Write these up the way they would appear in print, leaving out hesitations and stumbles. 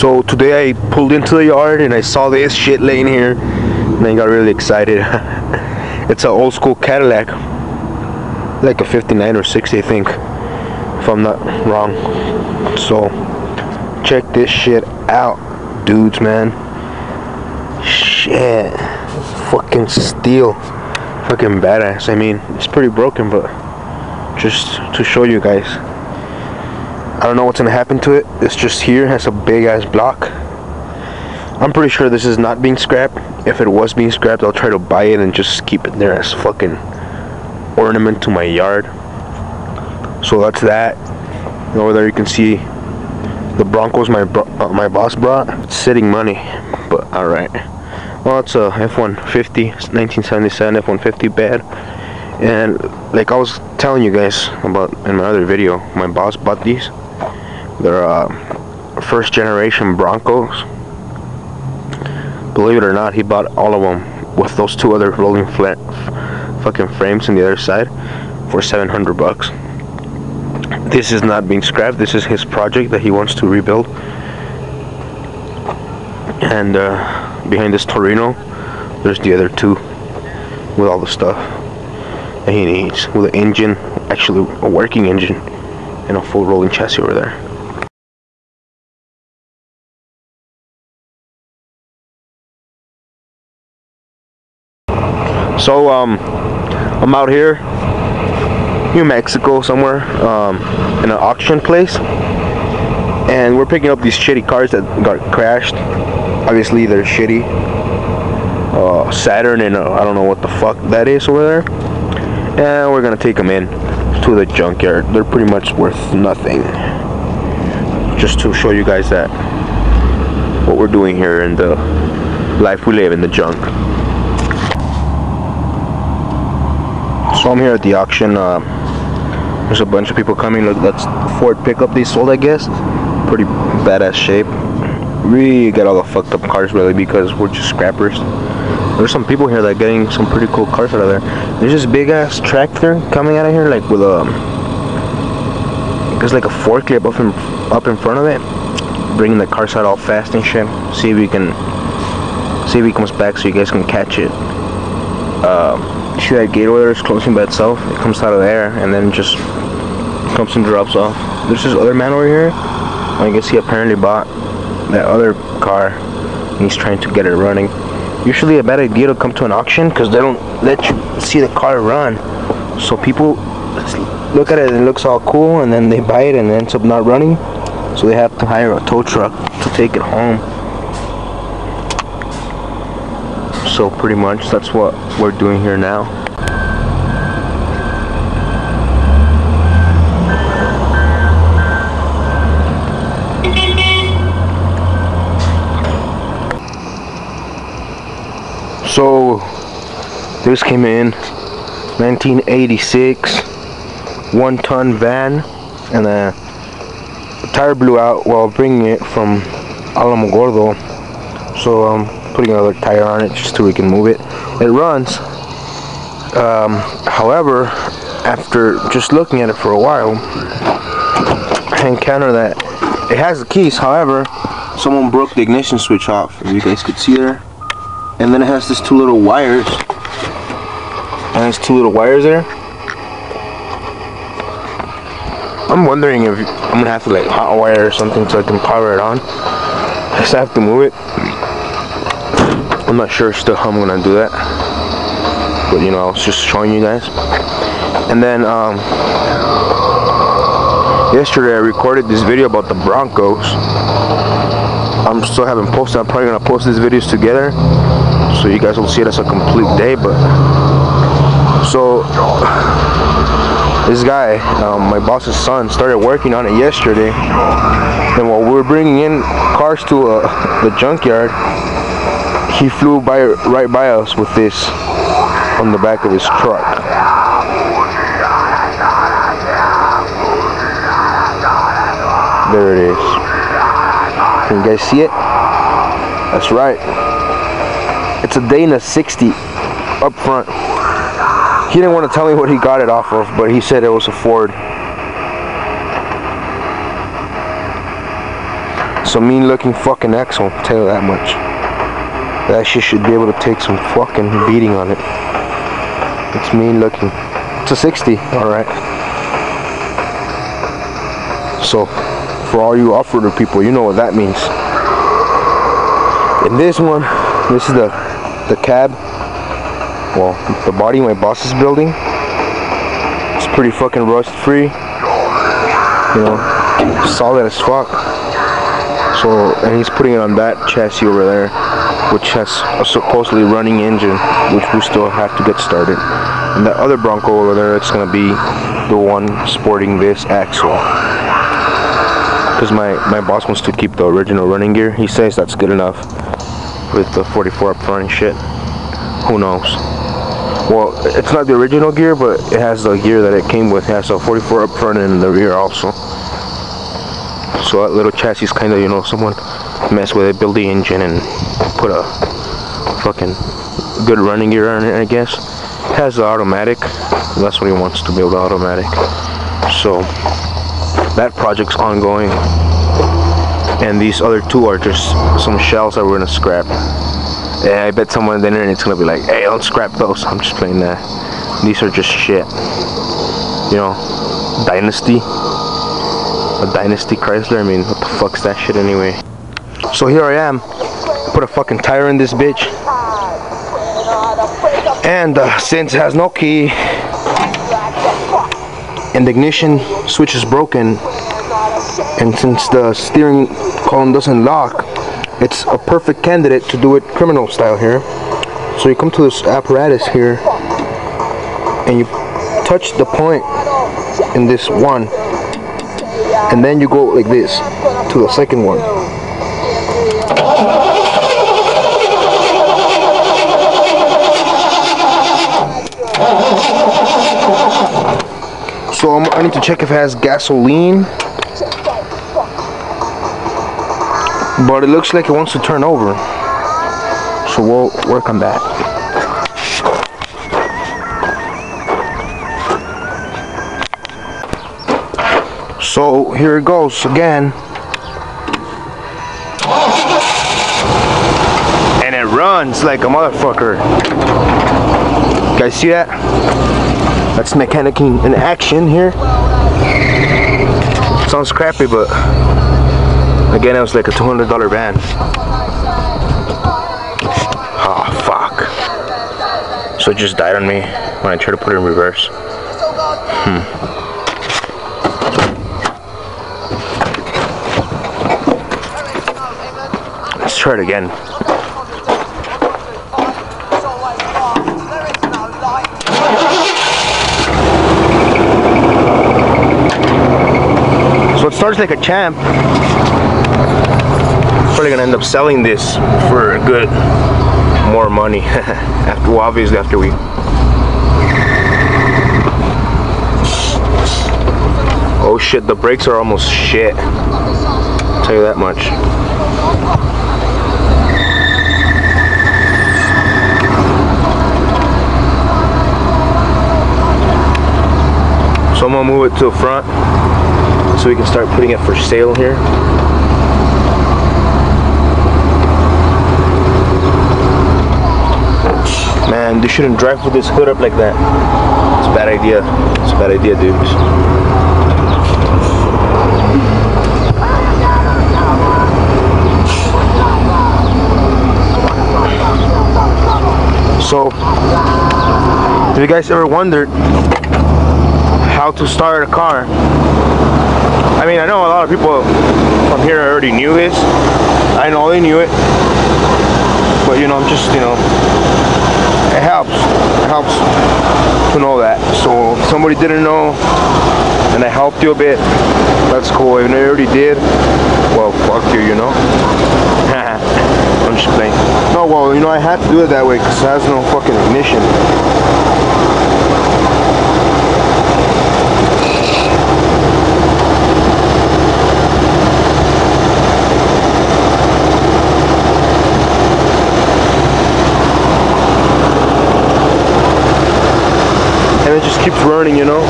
So today I pulled into the yard and I saw this shit laying here and I got really excited. It's an old school Cadillac, like a 59 or 60 I think, if I'm not wrong. So check this shit out, dudes, man. Shit, fucking steel, fucking badass. I mean, it's pretty broken, but just to show you guys, I don't know what's gonna happen to it. It's just here, has a big ass block. I'm pretty sure this is not being scrapped. If it was being scrapped, I'll try to buy it and just keep it there as fucking ornament to my yard. So that's that. And over there you can see the Broncos my boss brought. It's sitting money, but alright. Well, it's a F-150, 1977 F-150 bed. And like I was telling you guys about in my other video, my boss bought these. They're first generation Broncos. Believe it or not, he bought all of them with those two other rolling flat fucking frames on the other side for $700. This is not being scrapped. This is his project that he wants to rebuild. And behind this Torino, there's the other two with all the stuff that he needs, with an engine, actually a working engine, and a full rolling chassis over there. So I'm out here, New Mexico somewhere, in an auction place, and we're picking up these shitty cars that got crashed. Obviously they're shitty, Saturn and I don't know what the fuck that is over there, and we're gonna take them in to the junkyard. They're pretty much worth nothing. Just to show you guys that what we're doing here and the life we live in the junk. So I'm here at the auction. There's a bunch of people coming. Look, that's the Ford pickup they sold, I guess. Pretty badass shape. We got all the fucked up cars really because we're just scrappers. There's some people here that are getting some pretty cool cars out of there. There's this big ass tractor coming out of here, like with a, there's like a forklift up in front of it, bringing the cars out all fast and shit. See if he comes back so you guys can catch it. See that gate over there is closing by itself. It comes out of there and then just comes and drops off. There's this other man over here. I guess he apparently bought that other car and he's trying to get it running. Usually a bad idea to come to an auction because they don't let you see the car run. So people look at it and it looks all cool and then they buy it and it ends up not running. So they have to hire a tow truck to take it home. So pretty much that's what we're doing here now. So this came in 1986, 1-ton van, and the tire blew out while bringing it from Alamogordo. So I'm putting another tire on it just so we can move it. It runs. However, after just looking at it for a while, I encountered that it has the keys. However, someone broke the ignition switch off, as you guys could see there. And then it has these two little wires. And there's two little wires there. I'm wondering if I'm gonna have to like hot wire or something so I can power it on. I just have to move it. I'm not sure still how I'm gonna do that. But you know, I was just showing you guys. And then yesterday I recorded this video about the Broncos. I'm still haven't posted. I'm probably gonna post these videos together so you guys will see it as a complete day. But so this guy, my boss's son, started working on it yesterday, and while we were bringing in cars to the junkyard, he flew right by us with this on the back of his truck. There it is. Can you guys see it? That's right. It's a Dana 60 up front. He didn't want to tell me what he got it off of, but he said it was a Ford. It's a mean looking fucking axle, I'll tell you that much. That shit should be able to take some fucking beating on it. It's mean looking. It's a 60, alright. So, for all you off-roader people, you know what that means. In this one, this is the cab. Well, the body my boss is building. It's pretty fucking rust free. You know, solid as fuck. So, and he's putting it on that chassis over there, which has a supposedly running engine, which we still have to get started. And that other Bronco over there, it's gonna be the one sporting this axle. Because my boss wants to keep the original running gear. He says that's good enough with the 44 up front and shit. Who knows? Well, it's not the original gear, but it has the gear that it came with. It has a 44 up front and in the rear also. So that little chassis is kind of, you know, someone mess with it, build the engine and put a fucking good running gear on it, I guess. It has the automatic. That's what he wants to build, automatic. So that project's ongoing. And these other two are just some shells that we're gonna scrap. Yeah, I bet someone in the internet is gonna be like, hey, don't scrap those. I'm just playing that. These are just shit. You know, Dynasty. A Dynasty Chrysler. I mean, what the fuck's that shit anyway? So here I am. Put a fucking tire in this bitch. And since it has no key and the ignition switch is broken, and since the steering column doesn't lock, it's a perfect candidate to do it criminal style here. So you come to this apparatus here and you touch the point in this one, and then you go like this to the second one. So I need to check if it has gasoline, but it looks like it wants to turn over, so we'll work on that. So here it goes again, and it runs like a motherfucker. You guys see that? That's mechanicking in action here. Sounds crappy, but again, it was like a $200 van. Oh fuck. So it just died on me when I tried to put it in reverse. Let's try it again. So it starts like a champ. Probably gonna end up selling this for a good more money. After, well, obviously after we. Oh shit, the brakes are almost shit. I'll tell you that much. So I'm gonna move it to the front so we can start putting it for sale here. Man, they shouldn't drive with this hood up like that. It's a bad idea. It's a bad idea, dudes. So, if you guys ever wondered how to start a car, I mean, I know a lot of people from here already knew this. I know they knew it, but you know, I'm just, you know, it helps to know that. So if somebody didn't know and I helped you a bit, that's cool. If they already did, well, fuck you, you know. I'm just playing. No, well, you know, I had to do it that way because it has no fucking ignition. And it just keeps running, you know,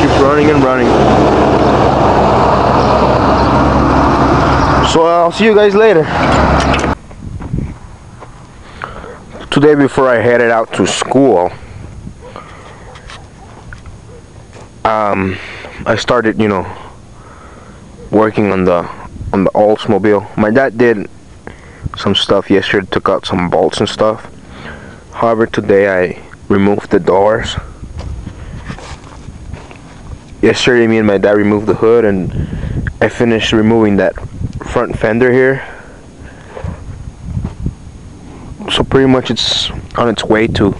keeps running and running. So I'll see you guys later. Today, before I headed out to school, I started, you know, working on the Oldsmobile. My dad did some stuff yesterday, took out some bolts and stuff. However, today I removed the doors. Yesterday, me and my dad removed the hood, and I finished removing that front fender here. So pretty much it's on its way to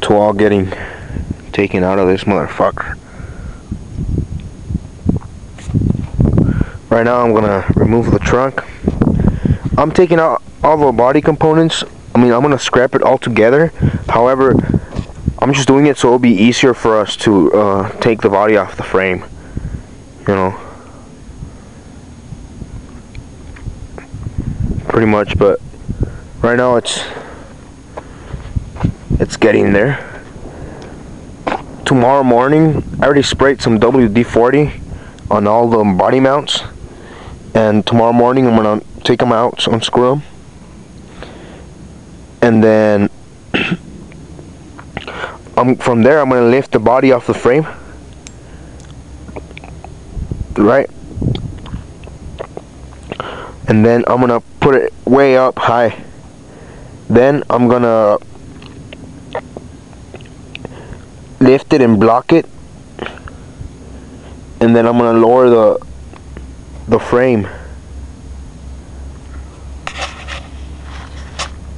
all getting taken out of this motherfucker. Right now I'm gonna remove the trunk. I'm taking out all the body components. I mean, I'm gonna scrap it all together. However, I'm just doing it so it'll be easier for us to take the body off the frame, you know, pretty much. But right now it's getting there. Tomorrow morning, I already sprayed some WD-40 on all the body mounts, and tomorrow morning I'm gonna take them out, unscrew them, and then from there I'm gonna lift the body off the frame, right, and then I'm gonna put it way up high. Then I'm gonna lift it and block it, and then I'm gonna lower the frame.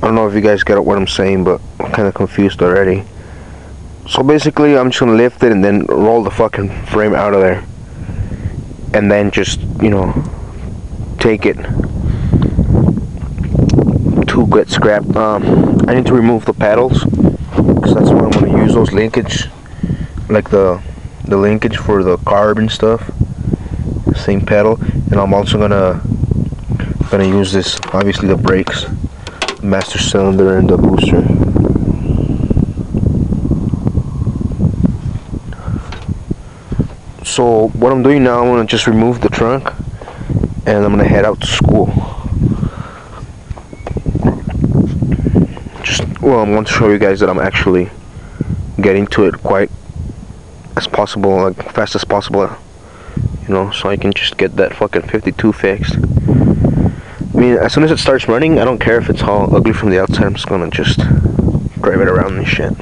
I don't know if you guys get what I'm saying, but I'm kind of confused already. So basically, I'm just gonna lift it and then roll the fucking frame out of there, and then just, you know, take it to get scrapped. I need to remove the pedals, because that's what I'm gonna use, those linkage, like the linkage for the carb and stuff. Same pedal, and I'm also gonna use this, obviously, the brakes, master cylinder, and the booster. So what I'm doing now, I'm gonna just remove the trunk, and I'm gonna head out to school. Well, I want to show you guys that I'm actually getting to it quite as possible, like fast as possible, you know, so I can just get that fucking 52 fixed. I mean, as soon as it starts running, I don't care if it's all ugly from the outside. I'm just gonna just drive it around and shit.